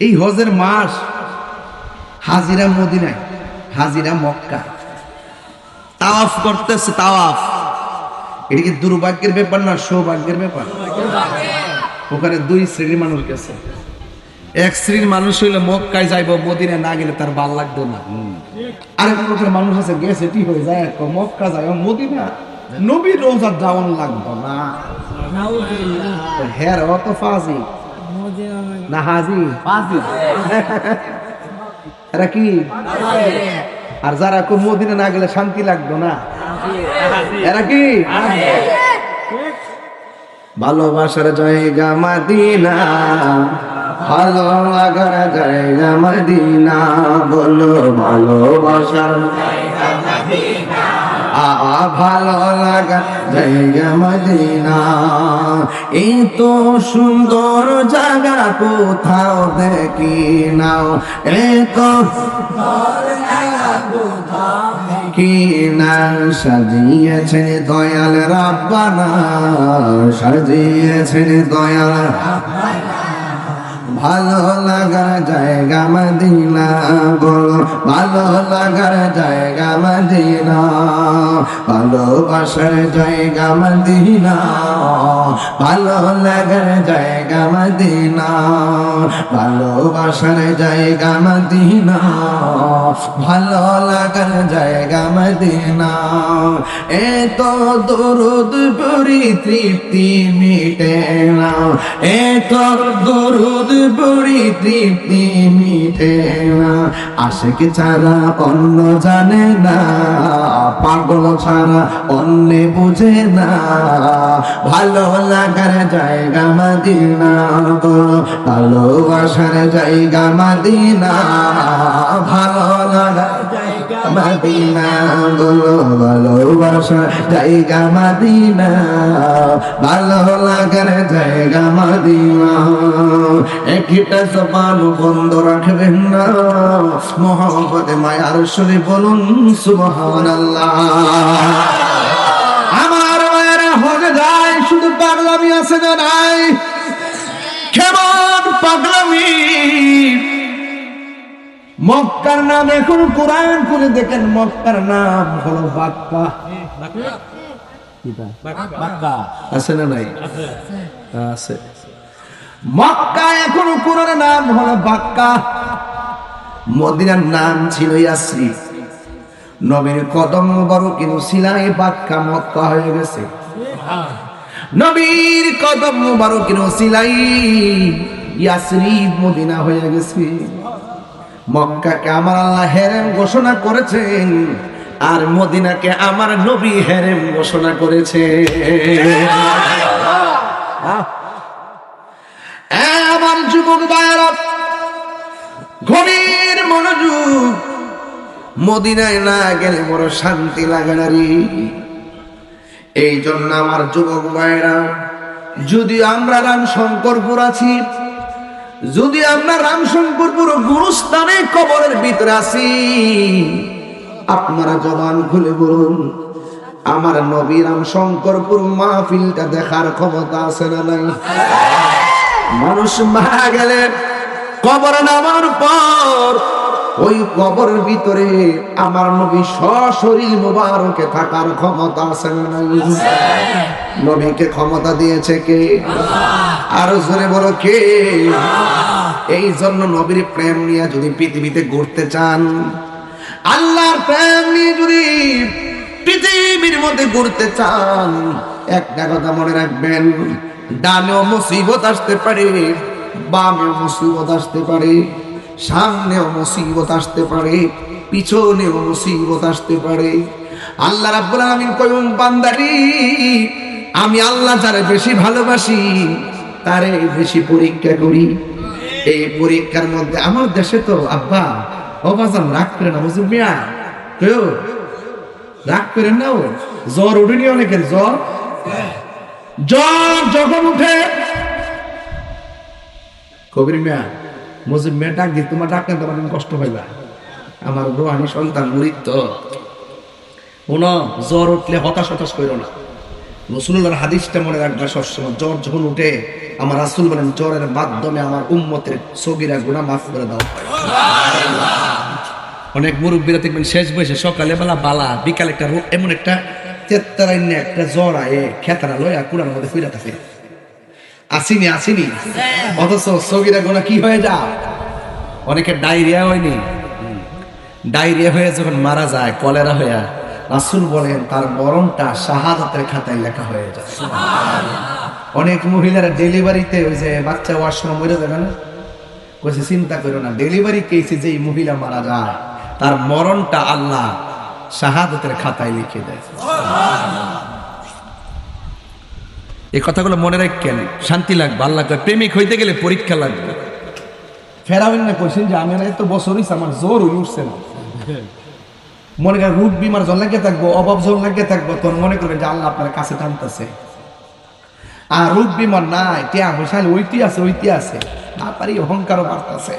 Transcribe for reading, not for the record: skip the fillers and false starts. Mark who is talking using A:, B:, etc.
A: এই হজের মাস হাজিরা মদিনায়, হাজিরা মক্কা, তাওয়াফ করতেছে। তাওয়াফ এটা কি দুর্ভাগ্যের ব্যাপার না সৌভাগ্যের ব্যাপার? ওখানে দুই শ্রেণীর মানুষ গেছে। এক শ্রেণীর মানুষ হইলে মক্কায় যাইব, মদিনায় না গেলে তার ভাল লাগতো না। আরেক প্রকার মানুষ আছে গেছে ঠিক হয়ে যায়, মক্কা যায় মদিনা নবীর রোজা যাওয়ান লাগতো না। হ্যাঁ অত ফাজি না হাজি এরা কি? আর যারা খুব মদিনা না গেলে শান্তি লাগতো না, এরা কি? ভালোবাসার জায়গা মদিনা, ভালো লাগার জায়গা মদিনা, বলো ভালোবাসার জায়গা মদিনা, ভালো লাগা জায়গা মদিনা। এই তো সুন্দর জায়গা কোথাও দেখি নাও, এই তো সুন্দর জায়গা কোথাও দেখি না, সাজিয়েছেন দয়াল রাব্বানা, সাজিয়েছেন দয়াল রাব্বানা, ভালো লাগার জায়গা মদিনা, বলো ভালো লাগার জায়গা মদিনা, ভালোবাসার জায়গা মদিনা, ভালো লাগার জায়গা মদিনা, ভালোবাসার জায়গা মদিনা, ভালো লাগার জায়গা মদিনা। এত দরুদ পড়ি তৃপ্তি মিটে না, এত দরুদ পড়ি তৃপ্তি মিটে না, আশিক ছাড়া অন্য জানে না, পাগল ছাড়া অন্য বুঝে না, ভালো লাগার জায়গা মদিনা, ভালোবাসার জায়গা মদিনা, ভালো লাগার জায়গা মদিনা, ভালোবাসার জায়গা মদিনা, ভালো লাগার জায়গা মদিনা। একটা জবান বন্ধ রাখবেন না, মোহাম্মদে মায়ার সুরে বলুন সুবহানাল্লাহ। আমার মায়েরা হজে যায়, শুধু পাগলামি আছে না নাই? কেমন পাগলামি! মক্কার নাম এখন কোরআন করে দেখেন, মক্কার নাম হলো বাক্কা। আছে না নাই? আছে। মক্কা এখন কোরআনের নাম হলো বাক্কা, মদিনার নাম ছিল ইয়াসরিব। নবীর কদম মুবারকের উসিলায় বাক্কা মক্কা হয়ে গেছে। নবীর কদম মুবারকের উসিলায় ইয়াসরিব মদিনা হয়ে গেছে। মক্কাকে আমার আল্লাহ হেরেম ঘোষণা করেছেন, আর মদিনাকে আমার নবী হেরেম ঘোষণা করেছে। আমার যুবক ভাইরা গভীর মনোযোগ, মদিনায় না গেলে বড় শান্তি লাগে না রে। এই জন্য আমার যুবক ভাইরা, যদি আমরা রামশঙ্করপুর আছি, যদি আমরা রামশঙ্করপুর গুরুস্থানে কবরের ভিতরে আছি, আপনারা জবান খুলে বলুন, আমার নবী রামশঙ্করপুর মাহফিলটা দেখার ক্ষমতা আছে না নাই? মানুষ মারা গেলে কবর নামার পর ওই কবরের ভিতরে আমার নবী সশরীর মুবারকে থাকার ক্ষমতা আছে না নাই? নবীকে ক্ষমতা দিয়েছে কে? আরো জোরে বলো কে? এই জন্য নবীর প্রেম নিয়ে যদি পৃথিবীতে ঘুরতে চান, আল্লাহর প্রেম নিয়ে যদি পৃথিবীর মধ্যে ঘুরতে চান, একটা কথা মনে রাখবেন, ডানেও মুসিবত আসতে পারে, বামেও মুসিবত আসতে পারে, সামনেও মুসিবত আসতে পারে, পিছনেও মুসিবত আসতে পারে। আল্লাহ রাব্বুল আলামিন কইন, বান্দারি আমি আল্লাহ যারে বেশি ভালোবাসি তারে বেশি পরীক্ষা করি। এই পরীক্ষার মধ্যে আমার দেশে তো আব্বা ও বাজান রাগ করে না, বুঝুন মিয়া কেউ রাগ করেন না, ও জ্বর উঠেনি অনেকের, জ্বর জ্বর যখন উঠে, কবির মিয়া মজিব মিয়া ডাক দিয়ে, তোমার ডাক কেন, তোমার কষ্ট পাইবা, আমার রোহানি সন্তান মুরিদ তো। শোনো, জ্বর উঠলে হতাশ হতাশ করো না, রাসূলুল্লাহর হাদিসটা মনে রাখবা সবসময়। জ্বর যখন উঠে আমার রাসূল বলেন জ্বরের মাধ্যমে আমার উম্মতের সগীরা গুনাহ মাফ করে দাও। অনেক মুরব্বীরা দেখবেন শেষ বয়সে সকালে বেলা বালা বিকালে একটা এমন একটা তেত্তারাইনে একটা জ্বর আয়ে খেতারা লয়া কুড়ার মধ্যে ফিরে থাকে আসিনি অথচ সগীরা গুনাহ কি হয়ে যা অনেকের ডায়রিয়া হয়নি ডায়রিয়া হয়ে যখন মারা যায় কলেরা হয়ে রাসূল বলেন তার মরণটা শাহাদাতের খাতায় লেখা হয়ে যায়। অনেক মহিলারা ডেলিভারিতে ওই যে বাচ্চা হওয়ার সময় মরে যাবে না কইছে চিন্তা করো না ডেলিভারি কেসে যেই মহিলা মারা যায় তার মরণটা আল্লাহ শাহাদাতের খাতায় লিখে দেয়। এই কথাগুলো মনে রাখেন শান্তি লাগবে। আল্লাহ কয় প্রেমিক হইতে গেলে পরীক্ষা লাগবে। ফেরাউন না কইছেন যে আমি এত বছর হইছে আমার জ্বর উঠছে না মনে করেন রোগ বিমার জ্বর লাগিয়ে থাকবো অভাব জ্বর লাগিয়ে থাকবো তখন মনে করবেন যে আল্লাহ আপনার কাছে টানতেছে। আর রোগ বিমার নাই টিয়া পয়সা ওইটি আছে না পারি অহংকারও বাড়তেছে।